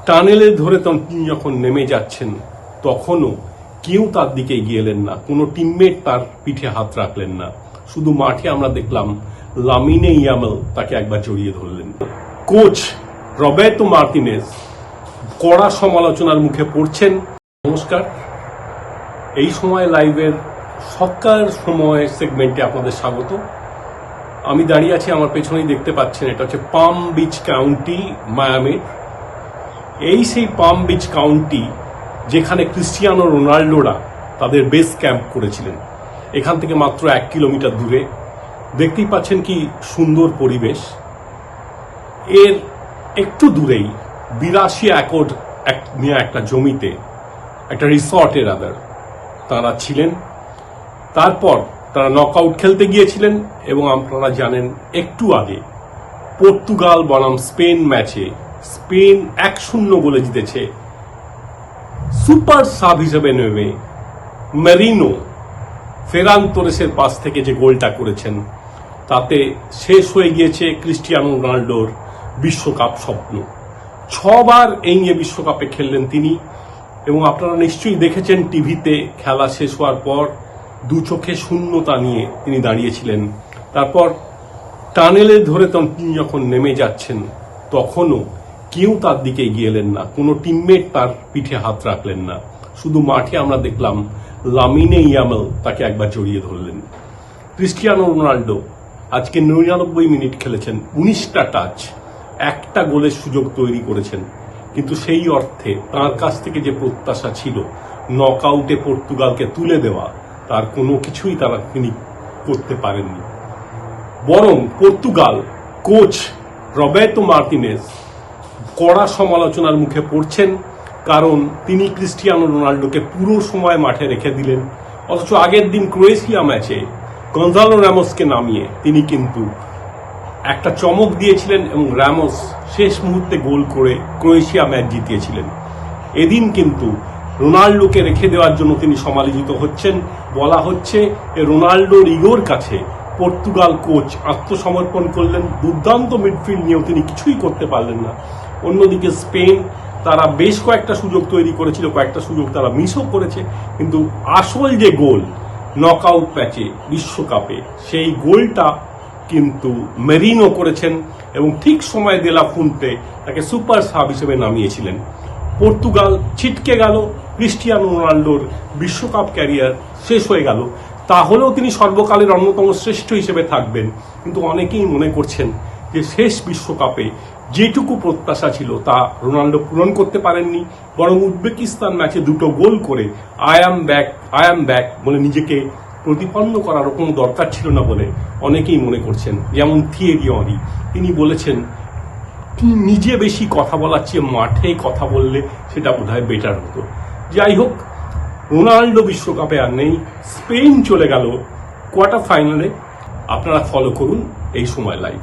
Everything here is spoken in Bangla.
টানেলে ধরে তিনি যখন নেমে যাচ্ছেন তখনও কেউ তার দিকে এগিয়ে এলেন না, কোনো টিমমেট তার পিঠে হাত রাখলেন না। শুধু মাঠে আমরা দেখলাম লামিনে ইয়ামাল তাকে একবার জড়িয়ে ধরলেন। কোচ রবের্তো মার্টিনেজ কড়া সমালোচনার মুখে পড়ছেন। নমস্কার, এই সময় লাইভের সকার সময় সেগমেন্টে আপনাদের স্বাগত। আমি দাঁড়িয়ে আছি, আমার পেছনেই দেখতে পাচ্ছেন, এটা হচ্ছে পাম বিচ কাউন্টি, মায়ামির। এই সেই পাম বিচ কাউন্টি যেখানে ক্রিস্টিয়ানো রোনাল্ডোরা তাদের বেস ক্যাম্প করেছিলেন। এখান থেকে মাত্র 1 কিলোমিটার দূরে। দেখতেই পাচ্ছেন কি সুন্দর পরিবেশ। এর একটু দূরেই 82 একর নিয়ে একটা জমিতে, একটা রিসর্টে রাদার তারা ছিলেন। তারপর তারা নকআউট খেলতে গিয়েছিলেন এবং আপনারা জানেন একটু আগে পর্তুগাল বনাম স্পেন ম্যাচে স্পেন 1-0 গোলে জিতেছে। সুপার সাব হিসেবে নেমে মেরিনো ফেরান তোরেসের পাস থেকে যে গোলটা করেছেন, তাতে শেষ হয়ে গিয়েছে ক্রিস্টিয়ানো রোনাল্ডোর বিশ্বকাপ স্বপ্ন। 6 বার এই নিয়ে বিশ্বকাপে খেললেন তিনি, এবং আপনারা নিশ্চয়ই দেখেছেন টিভিতে খেলা শেষ হওয়ার পর দু চোখে শূন্যতা নিয়ে তিনি দাঁড়িয়েছিলেন। তারপর টানেলে ধরে তিনি যখন নেমে যাচ্ছেন তখনও কেউ তার দিকে এগিয়ে এলেন না, কোনো টিমমেট তার পিঠে হাত রাখলেন না। শুধু মাঠে আমরা দেখলাম লামিনে ইয়ামাল তাকে একবার জড়িয়ে ধরলেন। ক্রিস্টিয়ানো রোনাল্ডো আজকে 99 মিনিট খেলেছেন, 19টা টাচ, একটা গোলের সুযোগ তৈরি করেছেন, কিন্তু সেই অর্থে তার কাছ থেকে যে প্রত্যাশা ছিল নকআউটে পর্তুগালকে তুলে দেওয়া, তার কোনো কিছুই তিনি করতে পারেননি। বরং পর্তুগাল কোচ রবের্তো মার্টিনেজ কড়া সমালোচনার মুখে পড়ছেন, কারণ তিনি ক্রিস্টিয়ানো রোনাল্ডোকে পুরো সময় মাঠে রেখে দিলেন। অথচ আগের দিন ক্রোয়েশিয়া ম্যাচে গঞ্জালো রামোসকে নামিয়ে তিনি কিন্তু একটা চমক দিয়েছিলেন এবং রামোস শেষ মুহূর্তে গোল করে ক্রোয়েশিয়া ম্যাচ জিতিয়েছিলেন। এদিন কিন্তু রোনাল্ডোকে রেখে দেওয়ার জন্য তিনি সমালোচিত হচ্ছেন। বলা হচ্ছে রোনাল্ডোর ইগোর কাছে পর্তুগাল কোচ আত্মসমর্পণ করলেন। দুর্দান্ত মিডফিল্ড নিয়েও তিনি কিছুই করতে পারলেন না। অন্যদিকে স্পেন, তারা বেশ কয়েকটা সুযোগ তৈরি করেছিল, কয়েকটা সুযোগ তারা মিসও করেছে, কিন্তু আসল যে গোল নকআউট ম্যাচে বিশ্বকাপে, সেই গোলটা কিন্তু মেরিনো করেছেন এবং ঠিক সময় দেলা ফুন্তে তাকে সুপার সাব হিসেবে নামিয়েছিলেন। পর্তুগাল ছিটকে গেল, ক্রিস্টিয়ানো রোনাল্ডোর বিশ্বকাপ ক্যারিয়ার শেষ হয়ে গেল। তাহলেও তিনি সর্বকালের অন্যতম শ্রেষ্ঠ হিসেবে থাকবেন, কিন্তু অনেকেই মনে করছেন যে শেষ বিশ্বকাপে যেটুকু প্রত্যাশা ছিল তা রোনাল্ডো পূরণ করতে পারেননি। বরং উজবেকিস্তান ম্যাচে 2টো গোল করে আই অ্যাম ব্যাক বলে নিজেকে প্রতিপন্ন করার কোনো দরকার ছিল না বলে অনেকেই মনে করছেন। যেমন থিয়েরি অঁরি, তিনি বলেছেন নিজে বেশি কথা বলার চেয়ে মাঠে কথা বললে সেটা বোধহয় বেটার হতো। যাই হোক, রোনাল্ডো বিশ্বকাপে আর নেই, স্পেন চলে গেল কোয়ার্টার ফাইনালে। আপনারা ফলো করুন এই সময় লাইভ।